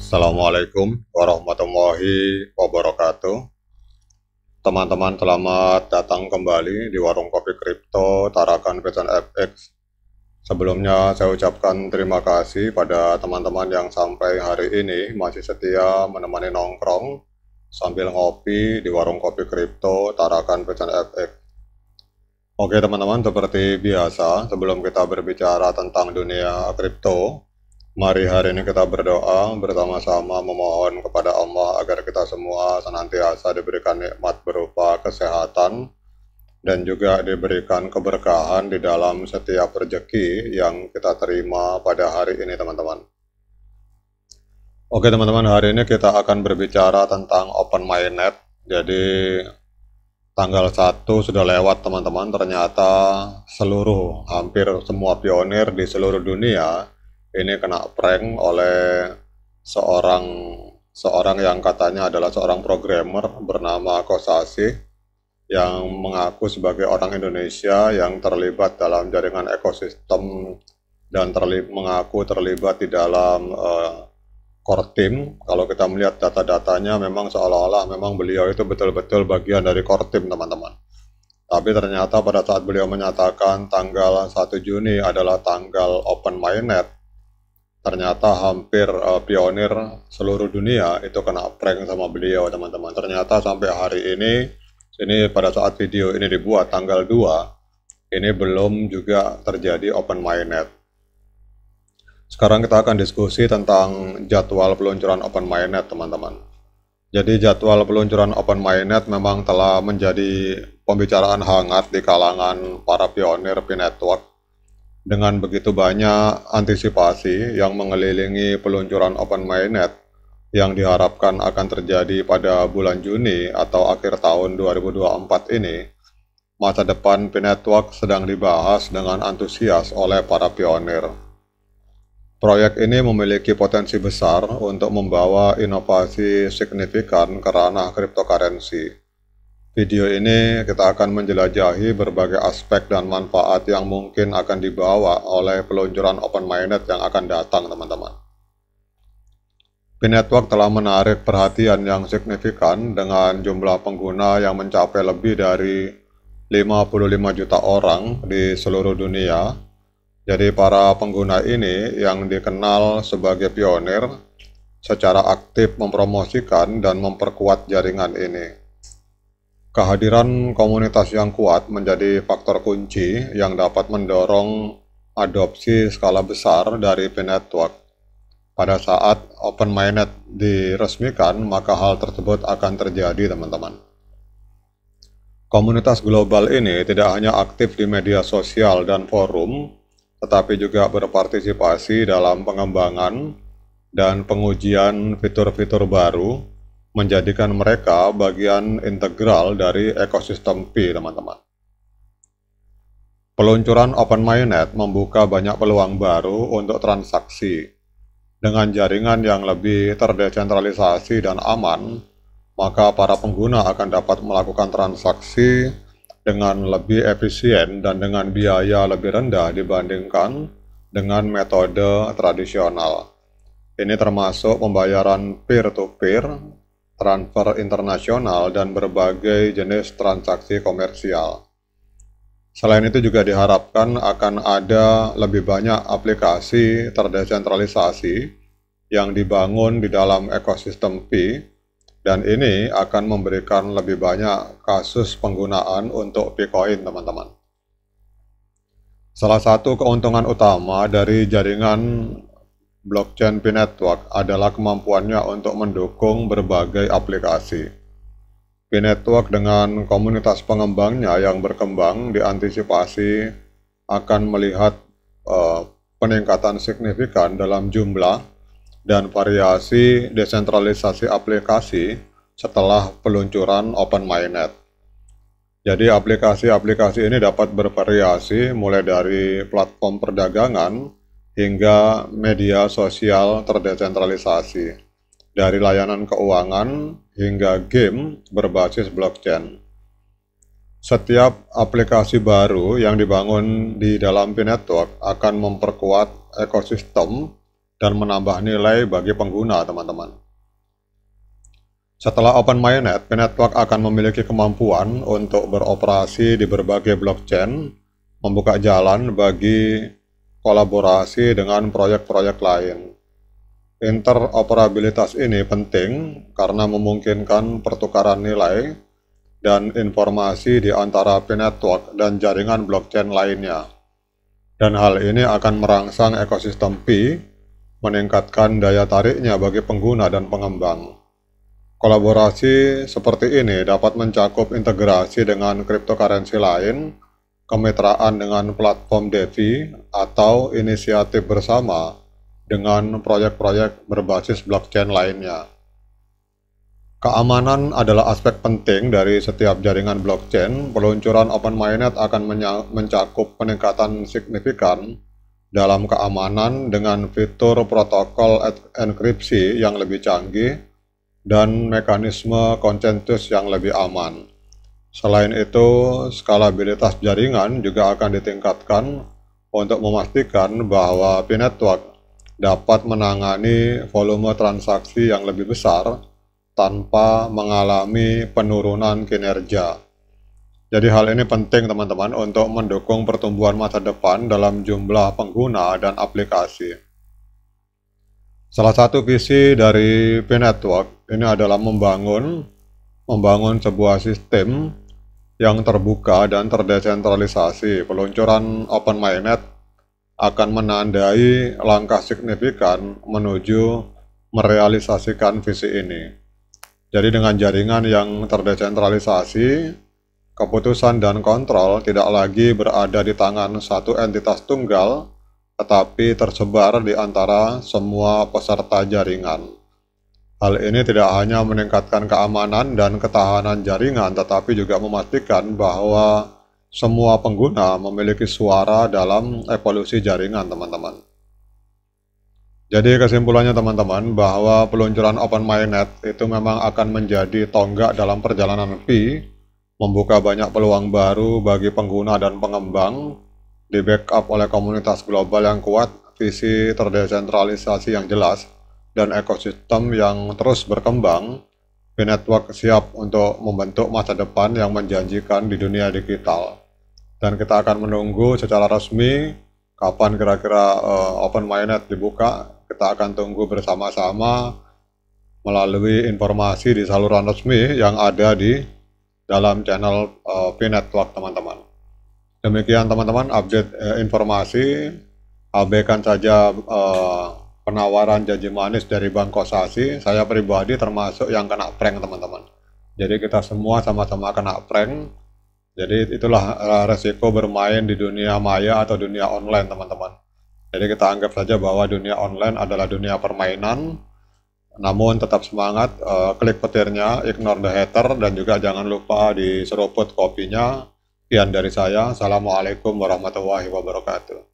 Assalamualaikum warahmatullahi wabarakatuh. Teman-teman, selamat datang kembali di Warung Kopi Kripto Tarakan Pesan FX. Sebelumnya saya ucapkan terima kasih pada teman-teman yang sampai hari ini masih setia menemani nongkrong sambil ngopi di Warung Kopi Kripto Tarakan Pesan FX. Oke teman-teman, seperti biasa sebelum kita berbicara tentang dunia kripto, mari hari ini kita berdoa bersama-sama memohon kepada Allah agar kita semua senantiasa diberikan nikmat berupa kesehatan dan juga diberikan keberkahan di dalam setiap rezeki yang kita terima pada hari ini teman-teman. Oke teman-teman, hari ini kita akan berbicara tentang Open Mainnet. Jadi tanggal 1 sudah lewat teman-teman, ternyata hampir semua pionir di seluruh dunia ini kena prank oleh seorang yang katanya adalah seorang programmer bernama Kosasi yang mengaku sebagai orang Indonesia yang terlibat dalam jaringan ekosistem dan mengaku terlibat di dalam core team. Kalau kita melihat data-datanya memang seolah-olah memang beliau itu betul-betul bagian dari core team teman-teman. Tapi ternyata pada saat beliau menyatakan tanggal 1 Juni adalah tanggal Open Mainnet, ternyata hampir pionir seluruh dunia itu kena prank sama beliau teman-teman. Ternyata sampai hari ini pada saat video ini dibuat tanggal 2, ini belum juga terjadi Open Mainnet. Sekarang kita akan diskusi tentang jadwal peluncuran Open Mainnet teman-teman. Jadi jadwal peluncuran Open Mainnet memang telah menjadi pembicaraan hangat di kalangan para pionir P-Network dengan begitu banyak antisipasi yang mengelilingi peluncuran Open Mainnet yang diharapkan akan terjadi pada bulan Juni atau akhir tahun 2024 ini. Masa depan P-Network sedang dibahas dengan antusias oleh para pionir. Proyek ini memiliki potensi besar untuk membawa inovasi signifikan ke ranah cryptocurrency. Video ini kita akan menjelajahi berbagai aspek dan manfaat yang mungkin akan dibawa oleh peluncuran Open Mainnet yang akan datang teman-teman. P-Network telah menarik perhatian yang signifikan dengan jumlah pengguna yang mencapai lebih dari 55 juta orang di seluruh dunia. Jadi para pengguna ini yang dikenal sebagai pionir secara aktif mempromosikan dan memperkuat jaringan ini. Kehadiran komunitas yang kuat menjadi faktor kunci yang dapat mendorong adopsi skala besar dari P-Network. Pada saat Open Mainnet diresmikan, maka hal tersebut akan terjadi teman-teman. Komunitas global ini tidak hanya aktif di media sosial dan forum, tetapi juga berpartisipasi dalam pengembangan dan pengujian fitur-fitur baru, menjadikan mereka bagian integral dari ekosistem Pi, teman-teman. Peluncuran Open Mainnet membuka banyak peluang baru untuk transaksi. Dengan jaringan yang lebih terdesentralisasi dan aman, maka para pengguna akan dapat melakukan transaksi dengan lebih efisien dan dengan biaya lebih rendah dibandingkan dengan metode tradisional. Ini termasuk pembayaran peer-to-peer, transfer internasional, dan berbagai jenis transaksi komersial. Selain itu juga diharapkan akan ada lebih banyak aplikasi terdesentralisasi yang dibangun di dalam ekosistem Pi, dan ini akan memberikan lebih banyak kasus penggunaan untuk Bitcoin, teman-teman. Salah satu keuntungan utama dari jaringan blockchain P-Network adalah kemampuannya untuk mendukung berbagai aplikasi. P-Network dengan komunitas pengembangnya yang berkembang diantisipasi akan melihat peningkatan signifikan dalam jumlah dan variasi desentralisasi aplikasi setelah peluncuran Open Mainnet. Jadi aplikasi-aplikasi ini dapat bervariasi mulai dari platform perdagangan hingga media sosial terdesentralisasi, dari layanan keuangan hingga game berbasis blockchain. Setiap aplikasi baru yang dibangun di dalam P-Network akan memperkuat ekosistem dan menambah nilai bagi pengguna, teman-teman. Setelah Open Mainnet, P-Network akan memiliki kemampuan untuk beroperasi di berbagai blockchain, membuka jalan bagi kolaborasi dengan proyek-proyek lain. Interoperabilitas ini penting karena memungkinkan pertukaran nilai dan informasi di antara P-Network dan jaringan blockchain lainnya. Dan hal ini akan merangsang ekosistem Pi, meningkatkan daya tariknya bagi pengguna dan pengembang. Kolaborasi seperti ini dapat mencakup integrasi dengan cryptocurrency lain, kemitraan dengan platform DeFi, atau inisiatif bersama dengan proyek-proyek berbasis blockchain lainnya. Keamanan adalah aspek penting dari setiap jaringan blockchain. Peluncuran Open Mainnet akan mencakup peningkatan signifikan dalam keamanan dengan fitur protokol enkripsi yang lebih canggih dan mekanisme konsensus yang lebih aman. Selain itu, skalabilitas jaringan juga akan ditingkatkan untuk memastikan bahwa P-Network dapat menangani volume transaksi yang lebih besar tanpa mengalami penurunan kinerja. Jadi hal ini penting, teman-teman, untuk mendukung pertumbuhan masa depan dalam jumlah pengguna dan aplikasi. Salah satu visi dari P-Network ini adalah membangun sebuah sistem yang terbuka dan terdesentralisasi. Peluncuran Open Mainnet akan menandai langkah signifikan menuju merealisasikan visi ini. Jadi dengan jaringan yang terdesentralisasi, keputusan dan kontrol tidak lagi berada di tangan satu entitas tunggal, tetapi tersebar di antara semua peserta jaringan. Hal ini tidak hanya meningkatkan keamanan dan ketahanan jaringan, tetapi juga memastikan bahwa semua pengguna memiliki suara dalam evolusi jaringan, teman-teman. Jadi kesimpulannya, teman-teman, bahwa peluncuran Open Mainnet itu memang akan menjadi tonggak dalam perjalanan Pi, membuka banyak peluang baru bagi pengguna dan pengembang, di backup oleh komunitas global yang kuat, visi terdesentralisasi yang jelas, dan ekosistem yang terus berkembang. P-Network siap untuk membentuk masa depan yang menjanjikan di dunia digital. Dan kita akan menunggu secara resmi kapan kira-kira Open Mainnet dibuka. Kita akan tunggu bersama-sama melalui informasi di saluran resmi yang ada di dalam channel P-Network, teman-teman. Demikian, teman-teman, update informasi. Abaikan saja penawaran janji manis dari Bank Kosasi. Saya pribadi termasuk yang kena prank, teman-teman. Jadi kita semua sama-sama kena prank. Jadi itulah resiko bermain di dunia maya atau dunia online, teman-teman. Jadi kita anggap saja bahwa dunia online adalah dunia permainan. Namun tetap semangat, klik petirnya, ignore the hater, dan juga jangan lupa diseruput kopinya. Sekian dari saya. Assalamualaikum warahmatullahi wabarakatuh.